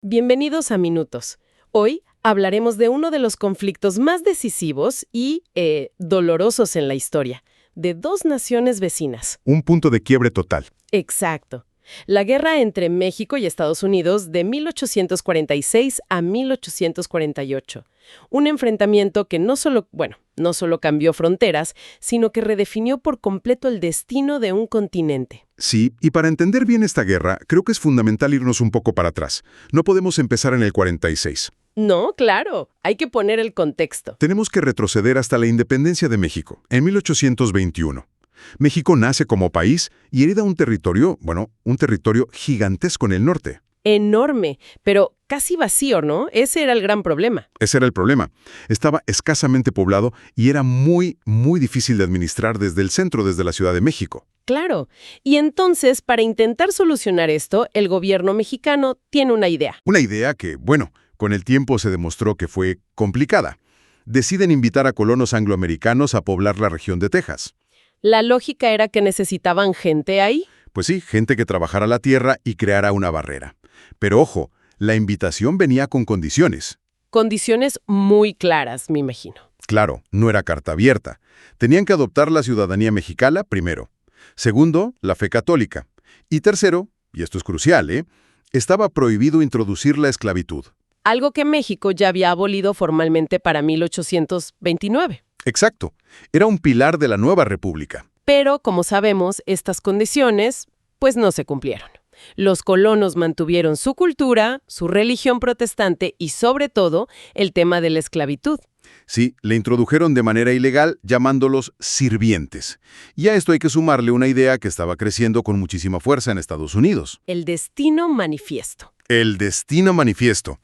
Bienvenidos a Minutos. Hoy hablaremos de uno de los conflictos más decisivos y dolorosos en la historia, de dos naciones vecinas. Un punto de quiebre total. Exacto. La guerra entre México y Estados Unidos de 1846 a 1848. Un enfrentamiento que no solo cambió fronteras, sino que redefinió por completo el destino de un continente. Sí, y para entender bien esta guerra, creo que es fundamental irnos un poco para atrás. No podemos empezar en el 46. No, claro, hay que poner el contexto. Tenemos que retroceder hasta la independencia de México, en 1821. México nace como país y hereda un territorio gigantesco en el norte. Enorme, pero casi vacío, ¿no? Ese era el gran problema. Ese era el problema. Estaba escasamente poblado y era muy difícil de administrar desde el centro, desde la Ciudad de México. Claro. Y entonces, para intentar solucionar esto, el gobierno mexicano tiene una idea. Una idea que, con el tiempo se demostró que fue complicada. Deciden invitar a colonos angloamericanos a poblar la región de Texas. La lógica era que necesitaban gente ahí. Pues sí, gente que trabajara la tierra y creara una barrera. Pero ojo, la invitación venía con condiciones. Condiciones muy claras, me imagino. Claro, no era carta abierta. Tenían que adoptar la ciudadanía mexicana primero. Segundo, la fe católica. Y tercero, y esto es crucial, estaba prohibido introducir la esclavitud. Algo que México ya había abolido formalmente para 1829. Exacto. Era un pilar de la nueva república. Pero, como sabemos, estas condiciones, pues no se cumplieron. Los colonos mantuvieron su cultura, su religión protestante y, sobre todo, el tema de la esclavitud. Sí, le introdujeron de manera ilegal llamándolos sirvientes. Y a esto hay que sumarle una idea que estaba creciendo con muchísima fuerza en Estados Unidos. El destino manifiesto. El destino manifiesto.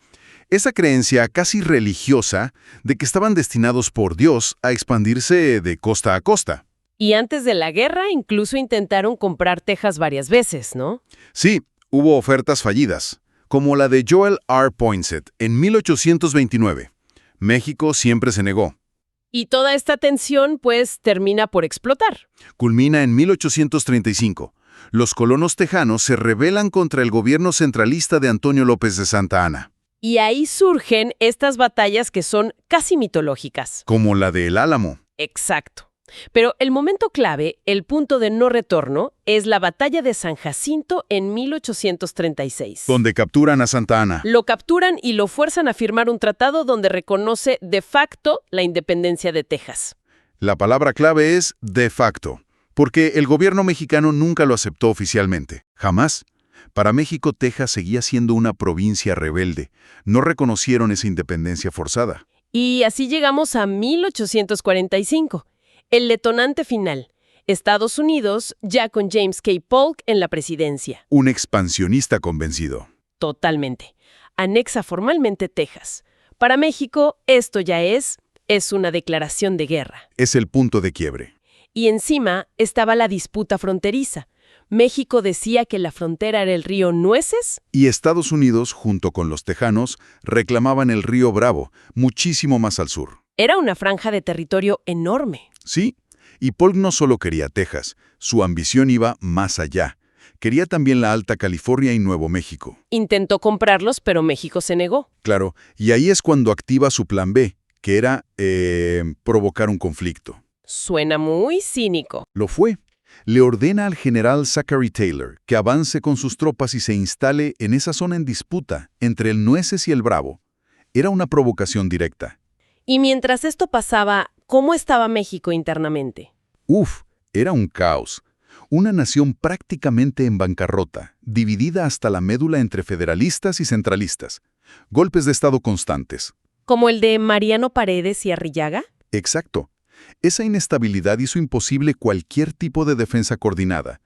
Esa creencia casi religiosa de que estaban destinados por Dios a expandirse de costa a costa. Y antes de la guerra incluso intentaron comprar Texas varias veces, ¿no? Sí, hubo ofertas fallidas, como la de Joel R. Poinsett en 1829. México siempre se negó. Y toda esta tensión, pues, termina por explotar. Culmina en 1835. Los colonos tejanos se rebelan contra el gobierno centralista de Antonio López de Santa Anna. Y ahí surgen estas batallas que son casi mitológicas. Como la de El Álamo. Exacto. Pero el momento clave, el punto de no retorno, es la batalla de San Jacinto en 1836. Donde capturan a Santa Anna. Lo capturan y lo fuerzan a firmar un tratado donde reconoce de facto la independencia de Texas. La palabra clave es de facto, porque el gobierno mexicano nunca lo aceptó oficialmente. Jamás. Para México, Texas seguía siendo una provincia rebelde. No reconocieron esa independencia forzada. Y así llegamos a 1845. El detonante final. Estados Unidos, ya con James K. Polk en la presidencia. Un expansionista convencido. Totalmente. Anexa formalmente Texas. Para México, esto ya es una declaración de guerra. Es el punto de quiebre. Y encima estaba la disputa fronteriza. México decía que la frontera era el río Nueces. Y Estados Unidos, junto con los tejanos, reclamaban el río Bravo, muchísimo más al sur. Era una franja de territorio enorme. Sí, y Polk no solo quería Texas, su ambición iba más allá. Quería también la Alta California y Nuevo México. Intentó comprarlos, pero México se negó. Claro, y ahí es cuando activa su plan B, que era provocar un conflicto. Suena muy cínico. Lo fue. Le ordena al general Zachary Taylor que avance con sus tropas y se instale en esa zona en disputa entre el Nueces y el Bravo. Era una provocación directa. Y mientras esto pasaba, ¿cómo estaba México internamente? Era un caos. Una nación prácticamente en bancarrota, dividida hasta la médula entre federalistas y centralistas. Golpes de Estado constantes. ¿Como el de Mariano Paredes y Arrillaga? Exacto. Esa inestabilidad hizo imposible cualquier tipo de defensa coordinada.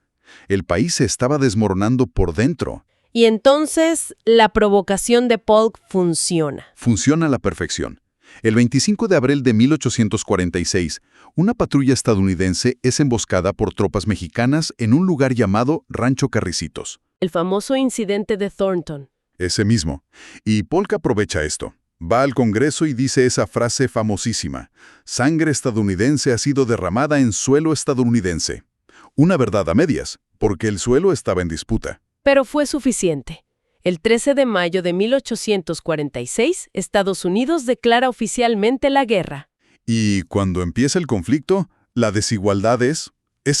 El país se estaba desmoronando por dentro. Y entonces, la provocación de Polk funciona. Funciona a la perfección. El 25 de abril de 1846, una patrulla estadounidense es emboscada por tropas mexicanas en un lugar llamado Rancho Carricitos. El famoso incidente de Thornton. Ese mismo. Y Polk aprovecha esto. Va al Congreso y dice esa frase famosísima: sangre estadounidense ha sido derramada en suelo estadounidense. Una verdad a medias, porque el suelo estaba en disputa. Pero fue suficiente. El 13 de mayo de 1846, Estados Unidos declara oficialmente la guerra. Y cuando empieza el conflicto, la desigualdad es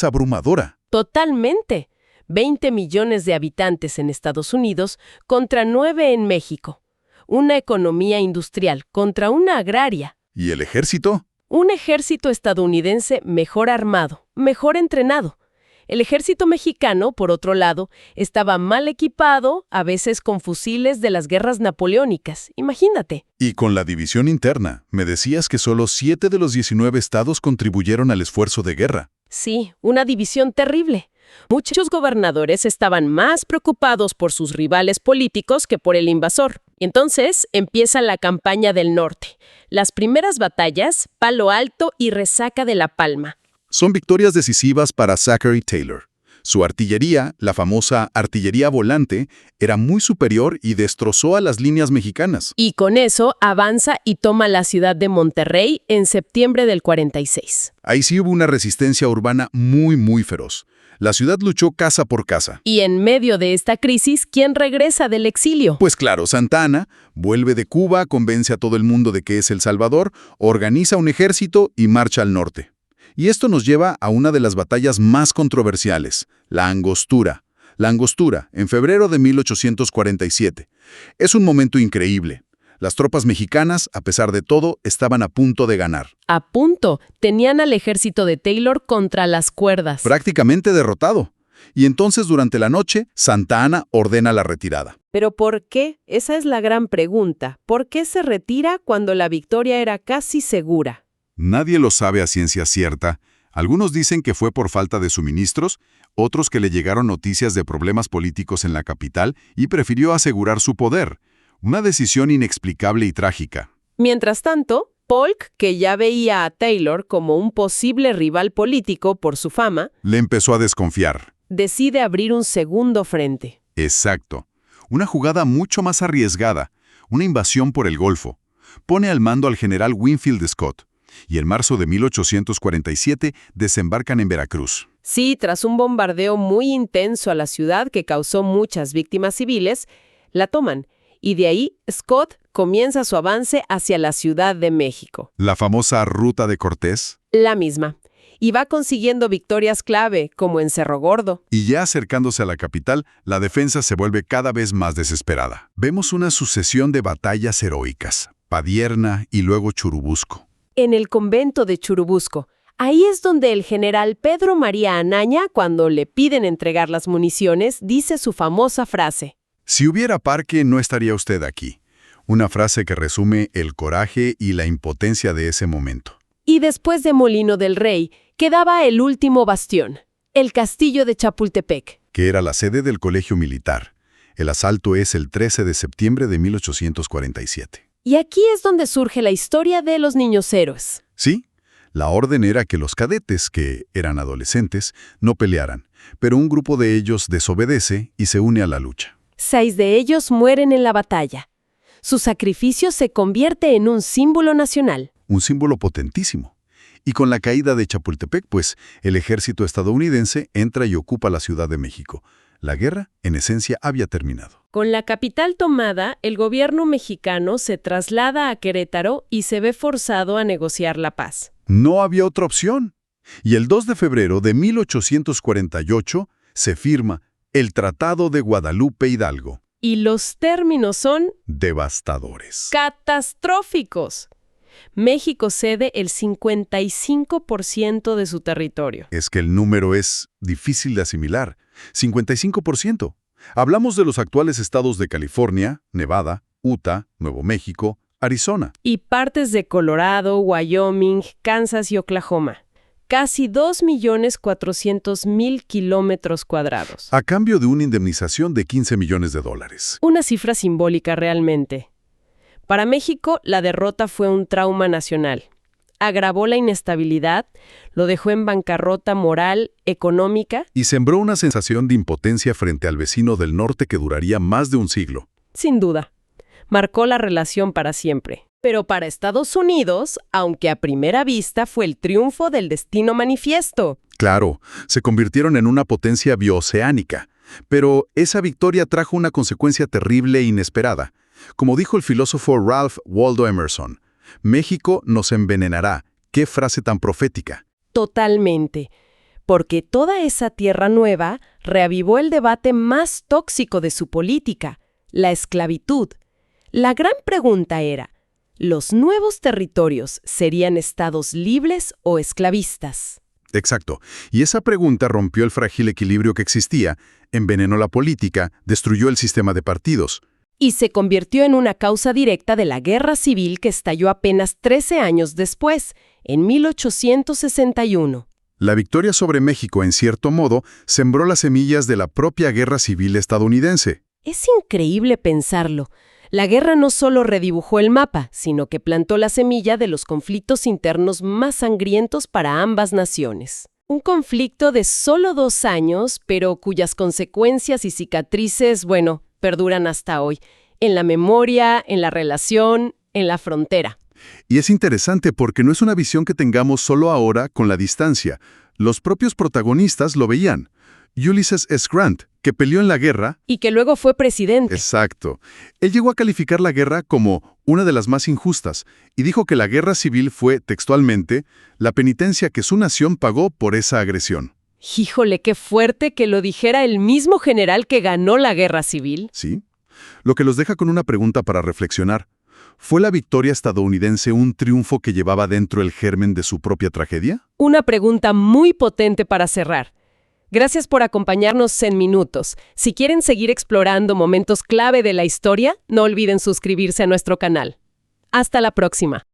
abrumadora. Totalmente. 20 millones de habitantes en Estados Unidos contra 9 en México. Una economía industrial contra una agraria. ¿Y el ejército? Un ejército estadounidense mejor armado, mejor entrenado. El ejército mexicano, por otro lado, estaba mal equipado, a veces con fusiles de las guerras napoleónicas. Imagínate. Y con la división interna, me decías que solo 7 de los 19 estados contribuyeron al esfuerzo de guerra. Sí, una división terrible. Muchos gobernadores estaban más preocupados por sus rivales políticos que por el invasor. Entonces empieza la campaña del norte. Las primeras batallas, Palo Alto y Resaca de la Palma. Son victorias decisivas para Zachary Taylor. Su artillería, la famosa artillería volante, era muy superior y destrozó a las líneas mexicanas. Y con eso avanza y toma la ciudad de Monterrey en septiembre del 46. Ahí sí hubo una resistencia urbana muy feroz. La ciudad luchó casa por casa. Y en medio de esta crisis, ¿quién regresa del exilio? Pues claro, Santa Anna vuelve de Cuba, convence a todo el mundo de que es El Salvador, organiza un ejército y marcha al norte. Y esto nos lleva a una de las batallas más controversiales, la Angostura. La Angostura, en febrero de 1847. Es un momento increíble. Las tropas mexicanas, a pesar de todo, estaban a punto de ganar. A punto. Tenían al ejército de Taylor contra las cuerdas. Prácticamente derrotado. Y entonces, durante la noche, Santa Anna ordena la retirada. ¿Pero por qué? Esa es la gran pregunta. ¿Por qué se retira cuando la victoria era casi segura? Nadie lo sabe a ciencia cierta. Algunos dicen que fue por falta de suministros, otros que le llegaron noticias de problemas políticos en la capital y prefirió asegurar su poder. Una decisión inexplicable y trágica. Mientras tanto, Polk, que ya veía a Taylor como un posible rival político por su fama, le empezó a desconfiar. Decide abrir un segundo frente. Exacto. Una jugada mucho más arriesgada, una invasión por el Golfo. Pone al mando al general Winfield Scott. Y en marzo de 1847 desembarcan en Veracruz. Sí, tras un bombardeo muy intenso a la ciudad que causó muchas víctimas civiles, la toman. Y de ahí, Scott comienza su avance hacia la Ciudad de México. La famosa Ruta de Cortés. La misma. Y va consiguiendo victorias clave, como en Cerro Gordo. Y ya acercándose a la capital, la defensa se vuelve cada vez más desesperada. Vemos una sucesión de batallas heroicas. Padierna y luego Churubusco. En el convento de Churubusco. Ahí es donde el general Pedro María Anaya, cuando le piden entregar las municiones, dice su famosa frase. Si hubiera parque, no estaría usted aquí. Una frase que resume el coraje y la impotencia de ese momento. Y después de Molino del Rey, quedaba el último bastión, el castillo de Chapultepec. Que era la sede del colegio militar. El asalto es el 13 de septiembre de 1847. Y aquí es donde surge la historia de los niños héroes. Sí, la orden era que los cadetes, que eran adolescentes, no pelearan, pero un grupo de ellos desobedece y se une a la lucha. 6 de ellos mueren en la batalla. Su sacrificio se convierte en un símbolo nacional. Un símbolo potentísimo. Y con la caída de Chapultepec, pues, el ejército estadounidense entra y ocupa la Ciudad de México. La guerra, en esencia, había terminado. Con la capital tomada, el gobierno mexicano se traslada a Querétaro y se ve forzado a negociar la paz. No había otra opción. Y el 2 de febrero de 1848 se firma el Tratado de Guadalupe Hidalgo. Y los términos son devastadores. Catastróficos. México cede el 55% de su territorio. Es que el número es difícil de asimilar. 55%. Hablamos de los actuales estados de California, Nevada, Utah, Nuevo México, Arizona. Y partes de Colorado, Wyoming, Kansas y Oklahoma. Casi 2.400.000 kilómetros cuadrados. A cambio de una indemnización de $15 millones. Una cifra simbólica realmente. Para México, la derrota fue un trauma nacional. Agravó la inestabilidad, lo dejó en bancarrota moral, económica. Y sembró una sensación de impotencia frente al vecino del norte que duraría más de un siglo. Sin duda. Marcó la relación para siempre. Pero para Estados Unidos, aunque a primera vista fue el triunfo del destino manifiesto. Claro, se convirtieron en una potencia bioceánica. Pero esa victoria trajo una consecuencia terrible e inesperada. Como dijo el filósofo Ralph Waldo Emerson, México nos envenenará. ¡Qué frase tan profética! Totalmente. Porque toda esa tierra nueva reavivó el debate más tóxico de su política, la esclavitud. La gran pregunta era, ¿los nuevos territorios serían estados libres o esclavistas? Exacto. Y esa pregunta rompió el frágil equilibrio que existía, envenenó la política, destruyó el sistema de partidos. Y se convirtió en una causa directa de la guerra civil que estalló apenas 13 años después, en 1861. La victoria sobre México, en cierto modo, sembró las semillas de la propia guerra civil estadounidense. Es increíble pensarlo. La guerra no solo redibujó el mapa, sino que plantó la semilla de los conflictos internos más sangrientos para ambas naciones. Un conflicto de solo 2 años, pero cuyas consecuencias y cicatrices, perduran hasta hoy, en la memoria, en la relación, en la frontera. Y es interesante porque no es una visión que tengamos solo ahora con la distancia. Los propios protagonistas lo veían. Ulysses S. Grant, que peleó en la guerra... Y que luego fue presidente. Exacto. Él llegó a calificar la guerra como una de las más injustas y dijo que la guerra civil fue, textualmente, la penitencia que su nación pagó por esa agresión. Híjole, qué fuerte que lo dijera el mismo general que ganó la guerra civil. Sí. Lo que los deja con una pregunta para reflexionar. ¿Fue la victoria estadounidense un triunfo que llevaba dentro el germen de su propia tragedia? Una pregunta muy potente para cerrar. Gracias por acompañarnos en Minutos. Si quieren seguir explorando momentos clave de la historia, no olviden suscribirse a nuestro canal. Hasta la próxima.